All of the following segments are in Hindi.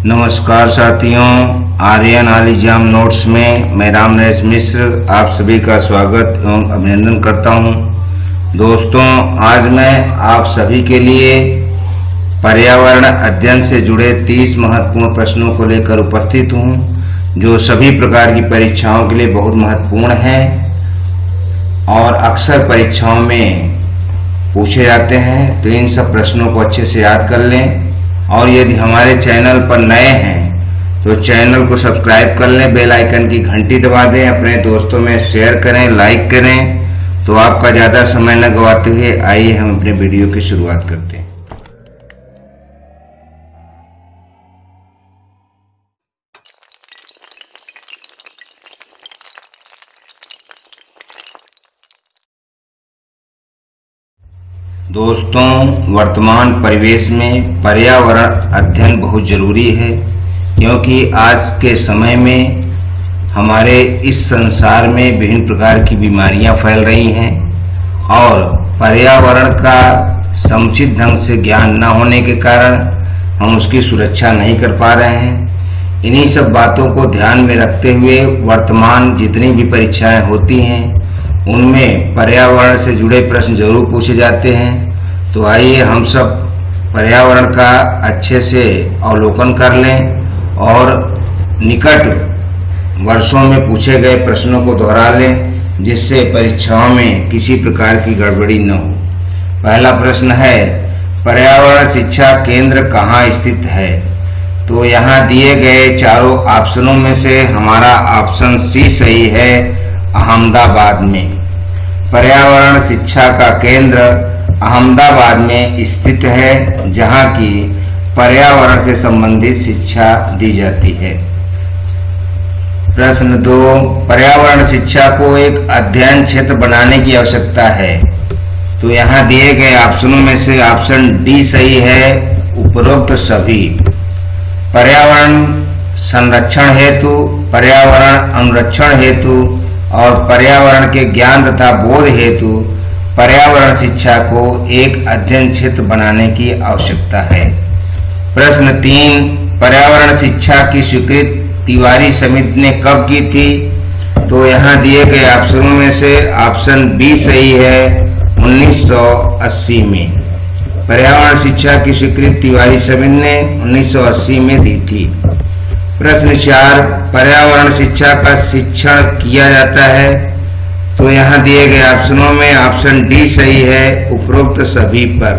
नमस्कार साथियों, आर्यन एग्जाम नोट्स में मैं राम नरेश मिश्र आप सभी का स्वागत एवं अभिनंदन करता हूं। दोस्तों, आज मैं आप सभी के लिए पर्यावरण अध्ययन से जुड़े 30 महत्वपूर्ण प्रश्नों को लेकर उपस्थित हूं, जो सभी प्रकार की परीक्षाओं के लिए बहुत महत्वपूर्ण हैं और अक्सर परीक्षाओं में पूछे जाते हैं। तो इन सब प्रश्नों को अच्छे से याद कर लें और यदि हमारे चैनल पर नए हैं तो चैनल को सब्सक्राइब कर लें, बेल आइकन की घंटी दबा दें, अपने दोस्तों में शेयर करें, लाइक करें। तो आपका ज़्यादा समय न गवाते हुए आइए हम अपने वीडियो की शुरुआत करते हैं। दोस्तों, वर्तमान परिवेश में पर्यावरण अध्ययन बहुत जरूरी है, क्योंकि आज के समय में हमारे इस संसार में विभिन्न प्रकार की बीमारियां फैल रही हैं और पर्यावरण का समुचित ढंग से ज्ञान न होने के कारण हम उसकी सुरक्षा नहीं कर पा रहे हैं। इन्हीं सब बातों को ध्यान में रखते हुए वर्तमान जितनी भी परीक्षाएं होती हैं उनमें पर्यावरण से जुड़े प्रश्न जरूर पूछे जाते हैं। तो आइए हम सब पर्यावरण का अच्छे से अवलोकन कर लें और निकट वर्षों में पूछे गए प्रश्नों को दोहरा लें, जिससे परीक्षाओं में किसी प्रकार की गड़बड़ी न हो। पहला प्रश्न है, पर्यावरण शिक्षा केंद्र कहाँ स्थित है? तो यहाँ दिए गए चारों ऑप्शनों में से हमारा ऑप्शन सी सही है, अहमदाबाद में। पर्यावरण शिक्षा का केंद्र अहमदाबाद में स्थित है, जहां की पर्यावरण से संबंधित शिक्षा दी जाती है। प्रश्न 2, पर्यावरण शिक्षा को एक अध्ययन क्षेत्र बनाने की आवश्यकता है। तो यहाँ दिए गए ऑप्शनों में से ऑप्शन डी सही है, उपरोक्त सभी। पर्यावरण संरक्षण हेतु, पर्यावरण अनुरक्षण हेतु और पर्यावरण के ज्ञान तथा बोध हेतु पर्यावरण शिक्षा को एक अध्ययन क्षेत्र बनाने की आवश्यकता है। प्रश्न 3, पर्यावरण शिक्षा की स्वीकृति तिवारी समिति ने कब की थी? तो यहाँ दिए गए ऑप्शनों में से ऑप्शन बी सही है, 1980 में। पर्यावरण शिक्षा की स्वीकृति तिवारी समिति ने 1980 में दी थी। प्रश्न 4, पर्यावरण शिक्षा का शिक्षण किया जाता है। तो यहाँ दिए गए ऑप्शनों में ऑप्शन डी सही है, उपरोक्त सभी पर।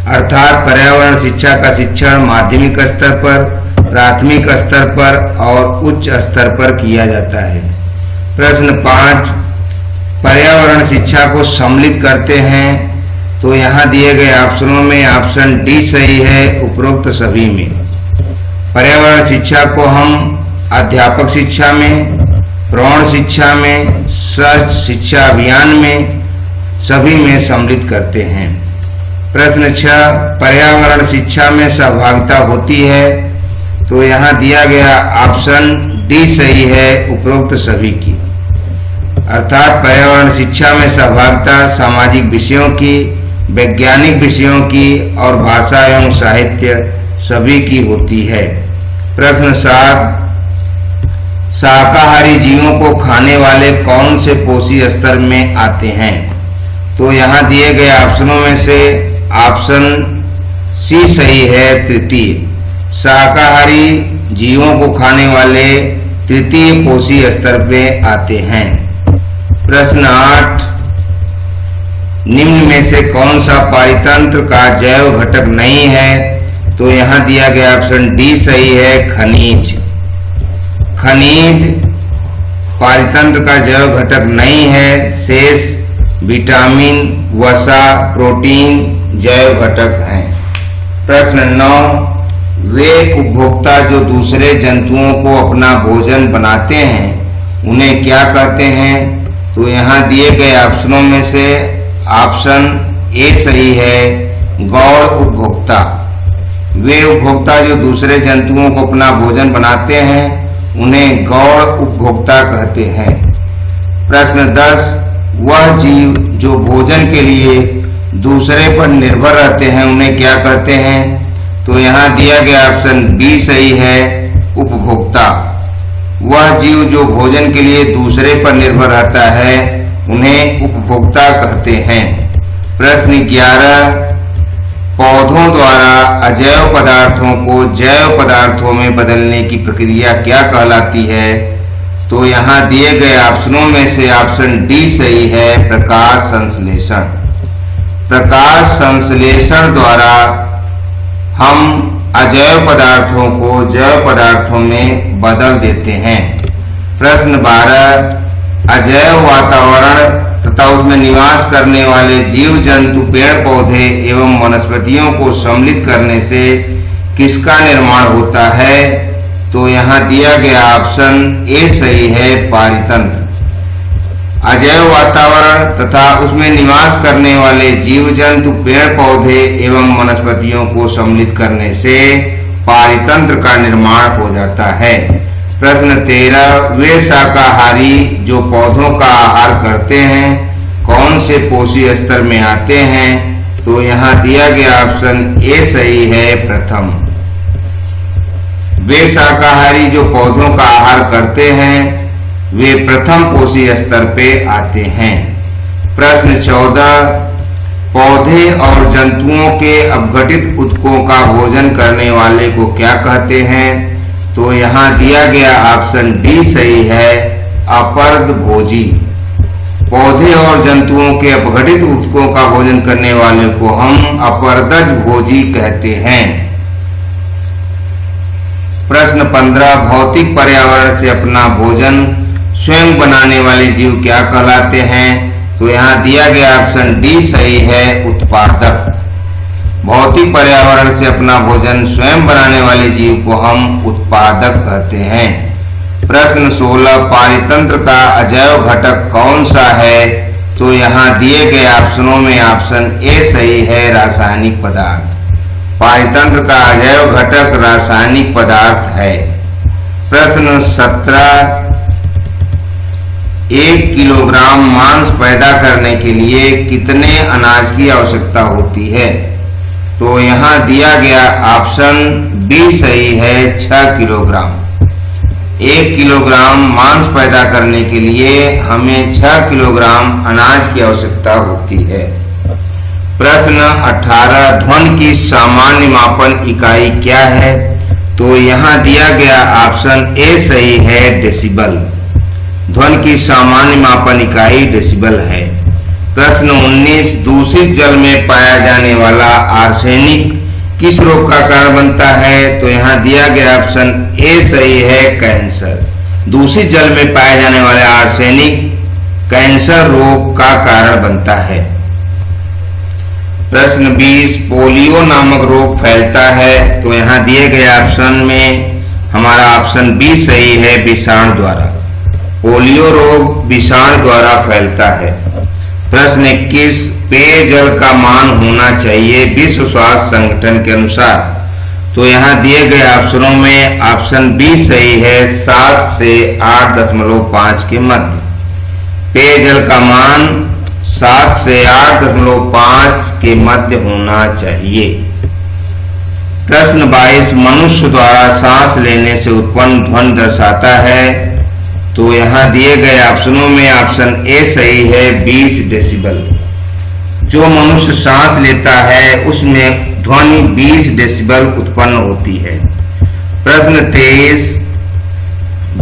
अर्थात पर्यावरण शिक्षा का शिक्षण माध्यमिक स्तर पर, प्राथमिक स्तर पर और उच्च स्तर पर किया जाता है। प्रश्न 5, पर्यावरण शिक्षा को सम्मिलित करते हैं। तो यहाँ दिए गए ऑप्शनों में ऑप्शन डी सही है, उपरोक्त सभी में। पर्यावरण शिक्षा को हम अध्यापक शिक्षा में, प्रौढ़ शिक्षा में, सर्च शिक्षा अभियान में सभी में सम्मिलित करते हैं। प्रश्न 6, पर्यावरण शिक्षा में सहभागिता होती है। तो यहाँ दिया गया ऑप्शन डी सही है, उपरोक्त सभी की। अर्थात पर्यावरण शिक्षा में सहभागिता सामाजिक विषयों की, वैज्ञानिक विषयों की और भाषा एवं साहित्य सभी की होती है। प्रश्न 7, शाकाहारी जीवों को खाने वाले कौन से पोषी स्तर में आते हैं? तो यहाँ दिए गए ऑप्शनों में से ऑप्शन सी सही है, तृतीय। शाकाहारी जीवों को खाने वाले तृतीय पोषी स्तर पे आते हैं। प्रश्न 8, निम्न में से कौन सा पारितंत्र का जैव घटक नहीं है? तो यहाँ दिया गया ऑप्शन डी सही है, खनिज। खनिज पारितंत्र का जैव घटक नहीं है, शेष विटामिन, वसा, प्रोटीन जैव घटक हैं। प्रश्न 9, वे उपभोक्ता जो दूसरे जंतुओं को अपना भोजन बनाते हैं उन्हें क्या कहते हैं? तो यहाँ दिए गए ऑप्शनों में से ऑप्शन ए सही है, गौण उपभोक्ता। वे उपभोक्ता जो दूसरे जंतुओं को अपना भोजन बनाते हैं उन्हें गौण उपभोक्ता कहते हैं। प्रश्न 10, वह जीव जो भोजन के लिए दूसरे पर निर्भर रहते हैं उन्हें क्या कहते हैं? तो यहाँ दिया गया ऑप्शन बी सही है, उपभोक्ता। वह जीव जो भोजन के लिए दूसरे पर निर्भर रहता है उन्हें उपभोक्ता कहते हैं। प्रश्न 11, पौधों द्वारा अजैव पदार्थों को जैव पदार्थों में बदलने की प्रक्रिया क्या कहलाती है? तो यहाँ दिए गए ऑप्शनों में से ऑप्शन डी सही है, प्रकाश संश्लेषण। प्रकाश संश्लेषण द्वारा हम अजैव पदार्थों को जैव पदार्थों में बदल देते हैं। प्रश्न 12, अजैव वातावरण तथा उसमें निवास करने वाले जीव जंतु, पेड़ पौधे एवं वनस्पतियों को सम्मिलित करने से किसका निर्माण होता है? तो यहाँ दिया गया ऑप्शन ए सही है, पारितंत्र। अजैव वातावरण तथा उसमें निवास करने वाले जीव जंतु, पेड़ पौधे एवं वनस्पतियों को सम्मिलित करने से पारितंत्र का निर्माण हो जाता है। प्रश्न 13, वे शाकाहारी जो पौधों का आहार करते हैं कौन से पोषी स्तर में आते हैं? तो यहाँ दिया गया ऑप्शन ए सही है, प्रथम। वे शाकाहारी जो पौधों का आहार करते हैं वे प्रथम पोषी स्तर पे आते हैं। प्रश्न 14, पौधे और जंतुओं के अपघटित ऊतकों का भोजन करने वाले को क्या कहते हैं? तो यहाँ दिया गया ऑप्शन डी सही है, अपरद भोजी। पौधे और जंतुओं के अपघटित ऊतकों का भोजन करने वाले को हम अपरदज भोजी कहते हैं। प्रश्न 15, भौतिक पर्यावरण से अपना भोजन स्वयं बनाने वाले जीव क्या कहलाते हैं? तो यहाँ दिया गया ऑप्शन डी सही है, उत्पादक। भौतिक पर्यावरण से अपना भोजन स्वयं बनाने वाले जीव को हम उत्पादक कहते हैं। प्रश्न 16, पारितंत्र का अजैव घटक कौन सा है? तो यहाँ दिए गए ऑप्शनों में ऑप्शन ए सही है, रासायनिक पदार्थ। पारितंत्र का अजैव घटक रासायनिक पदार्थ है। प्रश्न 17, 1 किलोग्राम मांस पैदा करने के लिए कितने अनाज की आवश्यकता होती है? तो यहाँ दिया गया ऑप्शन बी सही है, 6 किलोग्राम। 1 किलोग्राम मांस पैदा करने के लिए हमें 6 किलोग्राम अनाज की आवश्यकता होती है। प्रश्न 18, ध्वनि की सामान्य मापन इकाई क्या है? तो यहाँ दिया गया ऑप्शन ए सही है, डेसिबल। ध्वनि की सामान्य मापन इकाई डेसिबल है। प्रश्न 19, दूषित जल में पाया जाने वाला आर्सेनिक किस रोग का कारण बनता है? तो यहाँ दिया गया ऑप्शन ए सही है, कैंसर। दूषित जल में पाए जाने वाले आर्सेनिक कैंसर रोग का कारण बनता है। प्रश्न 20, पोलियो नामक रोग फैलता है? तो यहाँ दिए गए ऑप्शन में हमारा ऑप्शन बी सही है, विषाणु द्वारा। पोलियो रोग विषाणु द्वारा फैलता है। प्रश्न 21, पेयजल का मान होना चाहिए विश्व स्वास्थ्य संगठन के अनुसार? तो यहाँ दिए गए ऑप्शनों में ऑप्शन बी सही है, 7 से 8.5 के मध्य। पेयजल का मान 7 से 8.5 के मध्य होना चाहिए। प्रश्न 22, मनुष्य द्वारा सांस लेने से उत्पन्न ध्वनि दर्शाता है? तो यहाँ दिए गए ऑप्शनों में ऑप्शन ए सही है, 20 डेसिबल। जो मनुष्य सांस लेता है उसमें ध्वनि 20 डेसिबल उत्पन्न होती है। प्रश्न 23,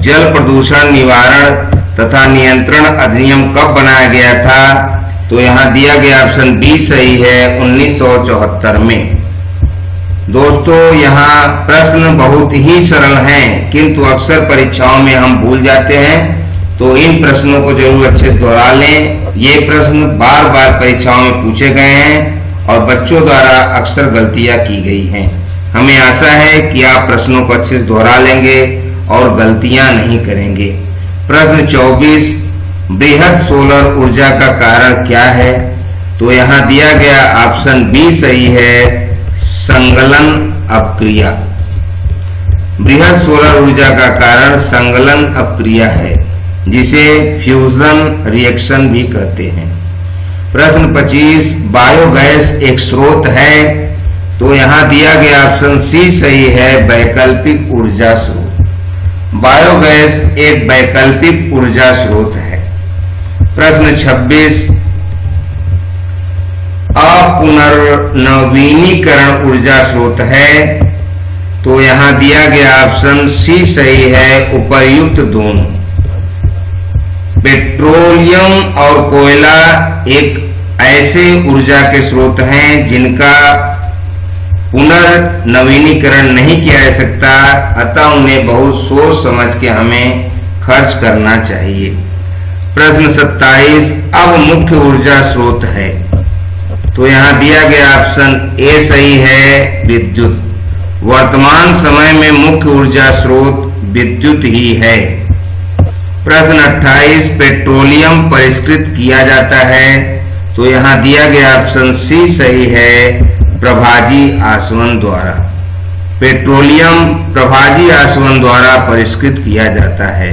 जल प्रदूषण निवारण तथा नियंत्रण अधिनियम कब बनाया गया था? तो यहाँ दिया गया ऑप्शन बी सही है, 1974 में। दोस्तों, यहाँ प्रश्न बहुत ही सरल हैं, किंतु अक्सर परीक्षाओं में हम भूल जाते हैं, तो इन प्रश्नों को जरूर अच्छे से दोहरा लें। ये प्रश्न बार बार परीक्षाओं में पूछे गए हैं और बच्चों द्वारा अक्सर गलतियां की गई हैं। हमें आशा है कि आप प्रश्नों को अच्छे से दोहरा लेंगे और गलतियां नहीं करेंगे। प्रश्न 24, बृहद सोलर ऊर्जा का कारण क्या है? तो यहाँ दिया गया ऑप्शन बी सही है, संगलन अपक्रिया। बृहद सोलर ऊर्जा का कारण संगलन अपक्रिया है, जिसे फ्यूजन रिएक्शन भी कहते हैं। प्रश्न 25, बायोगैस एक स्रोत है? तो यहाँ दिया गया ऑप्शन सी सही है, वैकल्पिक ऊर्जा स्रोत। बायोगैस एक वैकल्पिक ऊर्जा स्रोत है। प्रश्न 26, अपुनर्नवीनीकरण ऊर्जा स्रोत है, तो यहाँ दिया गया ऑप्शन सी सही है, उपर्युक्त दोनों। पेट्रोलियम और कोयला एक ऐसे ऊर्जा के स्रोत हैं जिनका पुनर्नवीनीकरण नहीं किया जा सकता, अतः उन्हें बहुत सोच समझ के हमें खर्च करना चाहिए। प्रश्न 27, अब मुख्य ऊर्जा स्रोत है, तो यहाँ दिया गया ऑप्शन ए सही है, विद्युत। वर्तमान समय में मुख्य ऊर्जा स्रोत विद्युत ही है। प्रश्न 28, पेट्रोलियम परिष्कृत किया जाता है, तो यहाँ दिया गया ऑप्शन सी सही है, प्रभाजी आसवन द्वारा। पेट्रोलियम प्रभाजी आसवन द्वारा परिष्कृत किया जाता है।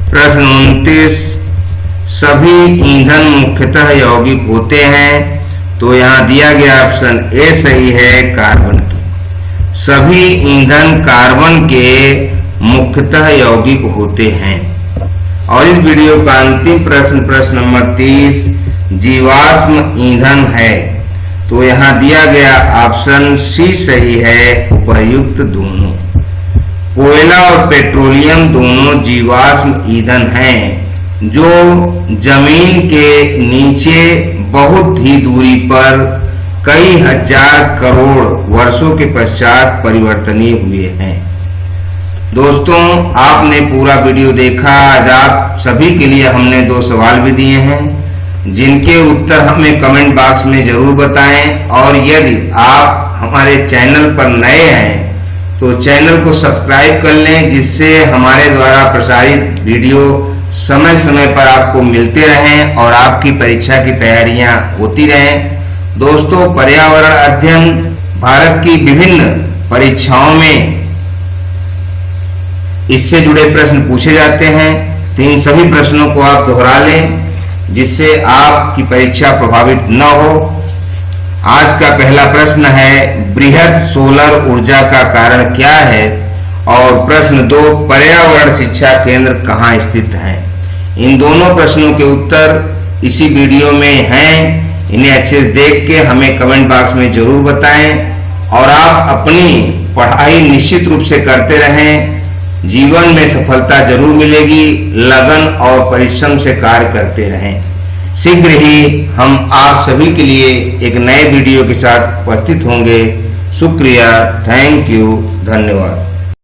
प्रश्न 29, सभी ईंधन मुख्यतः यौगिक होते हैं, तो यहाँ दिया गया ऑप्शन ए सही है, कार्बन के। सभी ईंधन कार्बन के मुख्यतः यौगिक होते हैं। और इस वीडियो का अंतिम प्रश्न, प्रश्न नंबर 30, जीवाश्म ईंधन है, तो यहाँ दिया गया ऑप्शन सी सही है, उपर्युक्त दोनों। कोयला और पेट्रोलियम दोनों जीवाश्म ईंधन हैं जो जमीन के नीचे बहुत ही दूरी पर कई हजार करोड़ वर्षों के पश्चात परिवर्तनीय हुए हैं। दोस्तों, आपने पूरा वीडियो देखा। आज आप सभी के लिए हमने 2 सवाल भी दिए हैं, जिनके उत्तर हमें कमेंट बॉक्स में जरूर बताएं। और यदि आप हमारे चैनल पर नए हैं तो चैनल को सब्सक्राइब कर लें, जिससे हमारे द्वारा प्रसारित वीडियो समय समय पर आपको मिलते रहें और आपकी परीक्षा की तैयारियां होती रहें। दोस्तों, पर्यावरण अध्ययन भारत की विभिन्न परीक्षाओं में इससे जुड़े प्रश्न पूछे जाते हैं, तो इन सभी प्रश्नों को आप दोहरा लें, जिससे आपकी परीक्षा प्रभावित न हो। आज का पहला प्रश्न है, बृहद सोलर ऊर्जा का कारण क्या है? और प्रश्न 2, पर्यावरण शिक्षा केंद्र कहाँ स्थित है? इन दोनों प्रश्नों के उत्तर इसी वीडियो में हैं। इन्हें अच्छे से देख के हमें कमेंट बॉक्स में जरूर बताएं। और आप अपनी पढ़ाई निश्चित रूप से करते रहें। जीवन में सफलता जरूर मिलेगी। लगन और परिश्रम से कार्य करते रहें। शीघ्र ही हम आप सभी के लिए एक नए वीडियो के साथ उपस्थित होंगे। शुक्रिया, थैंक यू, धन्यवाद।